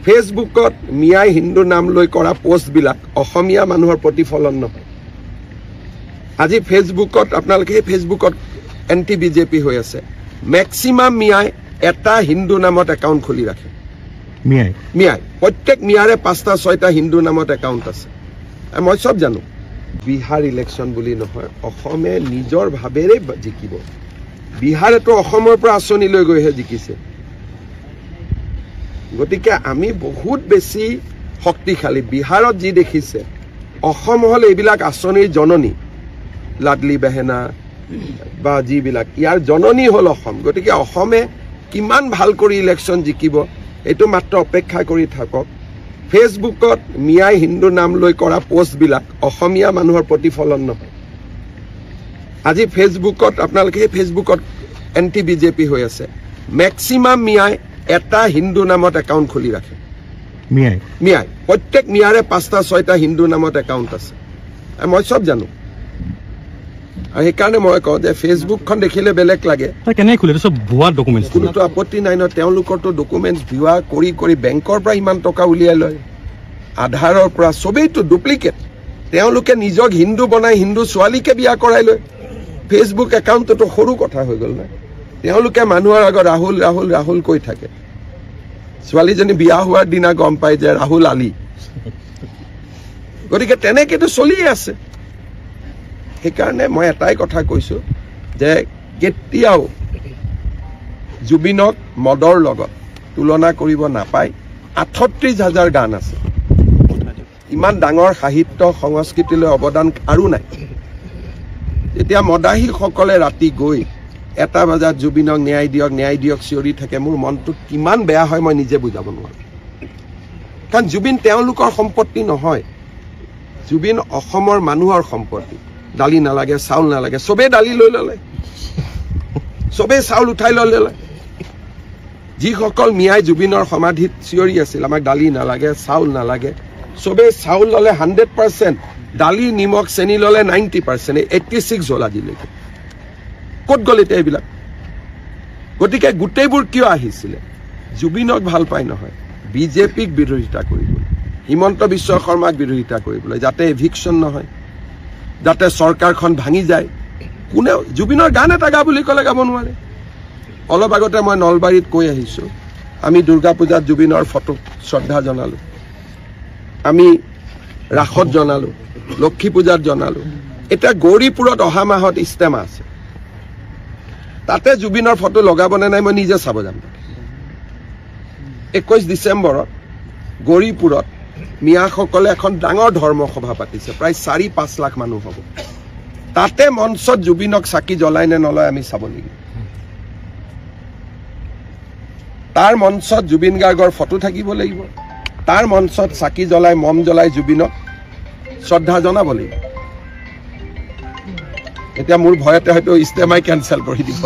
ফেচবুকত মিয়াই হিন্দু নাম লৈ কৰা পোষ্টবিলাক অসমীয়া মানুহৰ প্ৰতিফলন নহয়। আজি ফেচবুকত আপোনালোকে ফেচবুকত এন্টি বিজেপি হৈ আছে। মেক্সিমাম মিয়াই এটা হিন্দু নামত একাউণ্ট খুলি ৰাখে। মিয়াই প্ৰত্যেক মিয়াৰে ৫টা ৬টা হিন্দু নামত একাউণ্ট আছে। মই চব জানো। বিহাৰ ইলেকশ্যন বুলি নহয়, অসমে নিজৰ ভাৱেৰে জিকিব। বিহাৰেতো অসমৰ পৰা আঁচনি লৈ গৈহে জিকিছে। গতিকে আমি বহুত বেছি শক্তিশালী। বিহাৰত যি দেখিছে, অসম হ'ল এইবিলাক আঁচনিৰ জননী, লাডলি বেহেনা বা যিবিলাক, ইয়াৰ জননী হ'ল অসম। গতিকে অসমে কিমান ভাল কৰি ইলেকশ্যন জিকিব এইটো মাত্ৰ অপেক্ষা কৰি থাকক। ফেচবুকত মিয়াই হিন্দু নাম লৈ কৰা পোষ্টবিলাক অসমীয়া মানুহৰ প্ৰতিফলন নহয়। আজি ফেচবুকত আপোনালোকে ফেচবুকত এন্টি বিজেপি হৈ আছে। মেক্সিমাম মিয়াই এটা হিন্দু নামত একাউণ্ট খুলি ৰাখে। মিয়াই প্ৰত্যেক মিয়াৰে ৫টা ৬টা হিন্দু নামত একাউণ্ট আছে। মই চব জানো। আৰু সেইকাৰণে মই কওঁ যে ফেচবুকখন দেখিলে বেলেগ লাগে। কোনোতো আপত্তি নাই ন। তেওঁলোকৰতো ডকুমেণ্টছ ভিৱা কৰি কৰি বেংকৰ পৰা ইমান টকা উলিয়াই লয়, আধাৰৰ পৰা, চবেইতো ডুপ্লিকেট। তেওঁলোকে নিজক হিন্দু বনাই হিন্দু ছোৱালীকে বিয়া কৰাই লয়। ফেচবুক একাউণ্টটোতো সৰু কথা হৈ গ'ল না। তেওঁলোকে মানুহৰ আগত ৰাহুল ৰাহুল ৰাহুল কৈ থাকে। ছোৱালীজনী বিয়া হোৱাৰ দিনা গম পায় যে ৰাহুল আলী। গতিকে তেনেকেতো চলিয়ে আছে। সেইকাৰণে মই এটাই কথা কৈছো যে কেতিয়াও জুবিনক মদৰ লগত তুলনা কৰিব নাপায়। ৩৮,০০০ গান আছে। ইমান ডাঙৰ সাহিত্য সংস্কৃতিলৈ অৱদান আৰু নাই। এতিয়া মদাহীসকলে ৰাতি গৈ ১টা বজাত জুবিনক ন্যায় দিয়ক চিঞৰি থাকে। মোৰ মনটো কিমান বেয়া হয় মই নিজে বুজাব নোৱাৰো। কাৰণ জুবিন তেওঁলোকৰ সম্পত্তি নহয়। জুবিন অসমৰ মানুহৰ সম্পত্তি। দালি নালাগে, চাউল নালাগে, চবেই দালি লৈ ল'লে, চবেই চাউল উঠাই ল'লে। যিসকল মিয়াই জুবিনৰ সমাধিত চিঞৰি আছিল আমাক দালি নালাগে, চাউল নালাগে, চবেই চাউল ল'লে 100%, দালি নিমখ চেনি ল'লে 90%, 86 হ'ল আজিলৈকে। ক'ত গ'ল এতিয়া এইবিলাক? গতিকে গোটেইবোৰ কিয় আহিছিলে? জুবিনক ভাল পাই নহয়, বিজেপিক বিৰোধিতা কৰিবলৈ, হিমন্ত বিশ্ব শৰ্মাক বিৰোধিতা কৰিবলৈ, যাতে এভিকশ্যন নহয়, যাতে চৰকাৰখন ভাঙি যায়। কোনেও জুবিনৰ গান এটা গা বুলি ক'লে গাব নোৱাৰে। অলপ আগতে মই নলবাৰীত কৈ আহিছো, আমি দুৰ্গা পূজাত জুবিনৰ ফটোক শ্ৰদ্ধা জনালো, আমি ৰাসত জনালো, লক্ষী পূজাত জনালো। এতিয়া গৌৰীপুৰত অহা মাহত ইষ্টেমা আছে, তাতে জুবিনৰ ফটো লগাবনে নাই মই নিজে চাব যাম। ২১ ডিচেম্বৰত গৌৰীপুৰত মিয়াসকলে এখন ডাঙৰ ধৰ্মসভা পাতিছে, প্ৰায় ৪-৫ লাখ মানুহ হ'ব। তাতে মঞ্চত জুবিনক চাকি জ্বলাই নে নলয় আমি চাব লাগিব। তাৰ মঞ্চত জুবিন গাৰ্গৰ ফটো থাকিব লাগিব, তাৰ মঞ্চত চাকি জ্বলাই মম জ্বলাই জুবিনক শ্ৰদ্ধা জনাব লাগিব। এতিয়া মোৰ ভয়তে হয়তো ইষ্টেমাই কেঞ্চেল কৰি দিব।